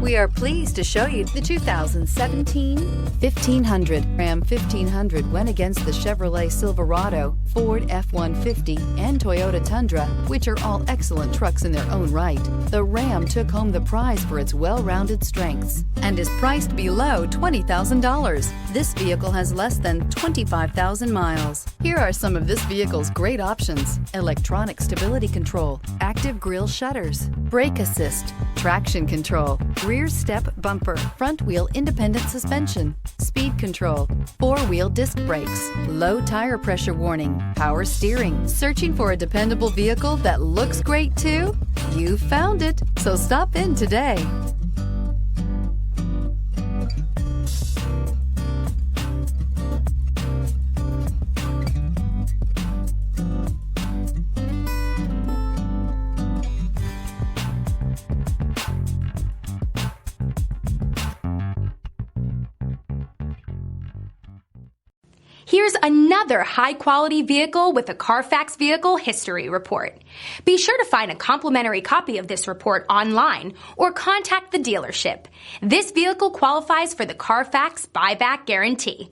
We are pleased to show you the 2017 1500. Ram 1500 went against the Chevrolet Silverado, Ford F-150, and Toyota Tundra, which are all excellent trucks in their own right. The Ram took home the prize for its well-rounded strengths and is priced below $20,000. This vehicle has less than 25,000 miles. Here are some of this vehicle's great options: electronic stability control, active grille shutters, brake assist, traction control, rear step bumper, front wheel independent suspension, speed control, four-wheel disc brakes, low tire pressure warning, power steering. Searching for a dependable vehicle that looks great too? You found it, so stop in today. Here's another high-quality vehicle with a CARFAX Vehicle History Report. Be sure to find a complimentary copy of this report online or contact the dealership. This vehicle qualifies for the CARFAX Buyback Guarantee.